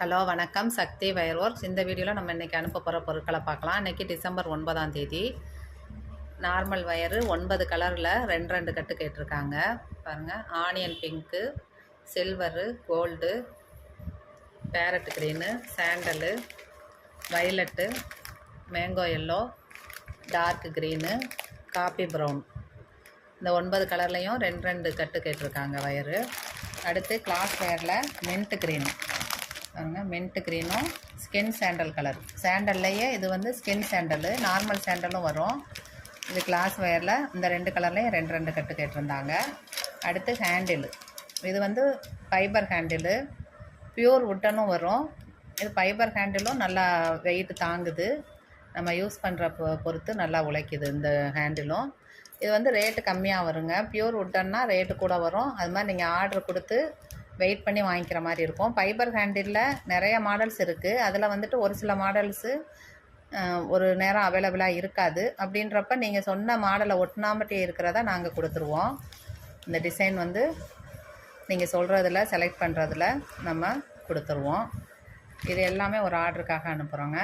Hello வணக்கம், சக்தி wire works. இந்த வீடியோவில் நம்ம இன்றைக்கி அனுப்ப போகிற பொருட்களை பார்க்கலாம். இன்றைக்கி டிசம்பர் 9ஆம் தேதி. நார்மல் வயரு 9 கலரில் 2 கட்டு கேட்டிருக்காங்க. பாருங்கள், onion pink, silver, gold, parrot green, sandal, violet, mango yellow, dark green, coffee brown. இந்த 9 கலர்லேயும் 2 கட்டு கேட்டிருக்காங்க வயரு. அடுத்து கிளாஸ் வயரில் மின்ட் க்ரீனு பாருங்கள், மின்ட் க்ரீனும் ஸ்கின் சாண்டல் கலர். சாண்டல்லையே இது வந்து ஸ்கின் சாண்டலு, நார்மல் சாண்டலும் வரும். இது கிளாஸ் வயரில் இந்த 2 கலர்லேயும் 2 கட்டு கேட்டிருந்தாங்க. அடுத்து ஹேண்டிலு, இது வந்து ஃபைபர் ஹேண்டிலு, ப்யூர் உட்டனும் வரும். இது ஃபைபர் ஹேண்டிலும் நல்லா வெயிட் தாங்குது, நம்ம யூஸ் பண்ணுற பொறுத்து நல்லா உழைக்குது இந்த ஹேண்டிலும். இது வந்து ரேட்டு கம்மியாக வருங்க. ப்யூர் உட்டன்னா ரேட்டு கூட வரும். அது மாதிரி நீங்கள் ஆர்டர் கொடுத்து வெயிட் பண்ணி வாங்கிக்கிற மாதிரி இருக்கும். ஃபைபர் ஹேண்டிலில் நிறைய மாடல்ஸ் இருக்குது. அதில் வந்துட்டு ஒரு சில மாடல்ஸு ஒரு நேரம் அவைலபிளாக இருக்காது. அப்படின்றப்ப நீங்கள் சொன்ன மாடலை ஒட்டினாமட்டே இருக்கிறத நாங்கள் கொடுத்துருவோம். இந்த டிசைன் வந்து நீங்கள் சொல்கிறதில் செலக்ட் பண்ணுறதில் நம்ம கொடுத்துருவோம். இது எல்லாமே ஒரு ஆர்டருக்காக அனுப்புகிறோங்க.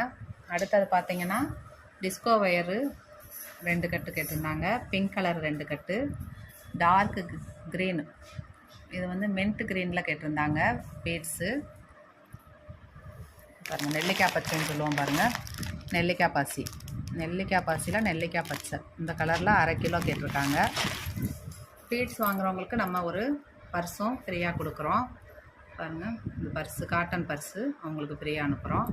அடுத்தது பார்த்திங்கன்னா டிஸ்கோ வயரு 2 கட்டு கேட்டிருந்தாங்க. பிங்க் கலர் 2 கட்டு, டார்க்கு க்ரீனு, இது வந்து மின்ட் க்ரீனில் கேட்டிருந்தாங்க. பீட்ஸு பாருங்கள், நெல்லிக்காய் பச்சைன்னு சொல்லுவோம் பாருங்கள், நெல்லிக்காய் பாசி, நெல்லிக்காய் பாசியில் நெல்லிக்காய் பச்சை, இந்த கலரில் 1/2 கிலோ கேட்டிருக்காங்க. பீட்ஸ் வாங்குறவங்களுக்கு நம்ம ஒரு பர்ஸும் ஃப்ரீயாக கொடுக்குறோம். பாருங்கள், இந்த பர்ஸு காட்டன் பர்ஸு அவங்களுக்கு ஃப்ரீயாக அனுப்புகிறோம்.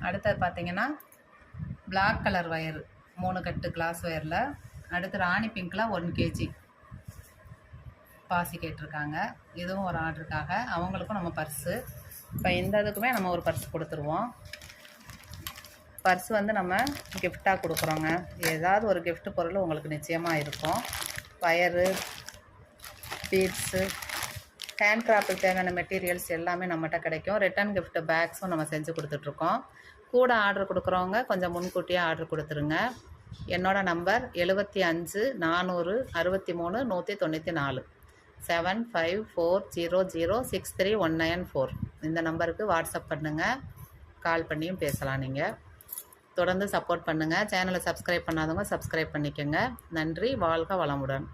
அடுத்தது பார்த்திங்கன்னா பிளாக் கலர் வயரு 3 கட்டு கிளாஸ் வயரில். அடுத்து ராணி பிங்க்கில் 1 kg பாசி கேட்டிருக்காங்க. இதுவும் ஒரு ஆர்டருக்காக, அவங்களுக்கும் நம்ம பர்ஸு. இப்போ இந்த இதுக்குமே நம்ம ஒரு பர்ஸ் கொடுத்துருவோம். பர்ஸ் வந்து நம்ம கிஃப்டாக கொடுக்குறோங்க. ஏதாவது ஒரு கிஃப்ட் பொருள் உங்களுக்கு நிச்சயமாக இருக்கும். வயரு, பீட்ஸு, ஹேண்ட் கிராஃப்ட்டுக்கு தேவையான மெட்டீரியல்ஸ் எல்லாமே நம்மகிட்ட கிடைக்கும். ரிட்டன் கிஃப்ட் பேக்ஸும் நம்ம செஞ்சு கொடுத்துட்ருக்கோம். கூட ஆர்டர் கொடுக்குறவங்க கொஞ்சம் முன்கூட்டியே ஆர்டர் கொடுத்துருங்க. என்னோடய நம்பர் 75 400 63 194 7540063194. இந்த நம்பருக்கு வாட்ஸ்அப் பண்ணுங்கள், கால் பண்ணியும் பேசலாம். நீங்கள் தொடர்ந்து சப்போர்ட் பண்ணுங்கள். சேனலை சப்ஸ்கிரைப் பண்ணாதவங்க சப்ஸ்கிரைப் பண்ணிக்கோங்க. நன்றி, வாழ்க வளமுடன்.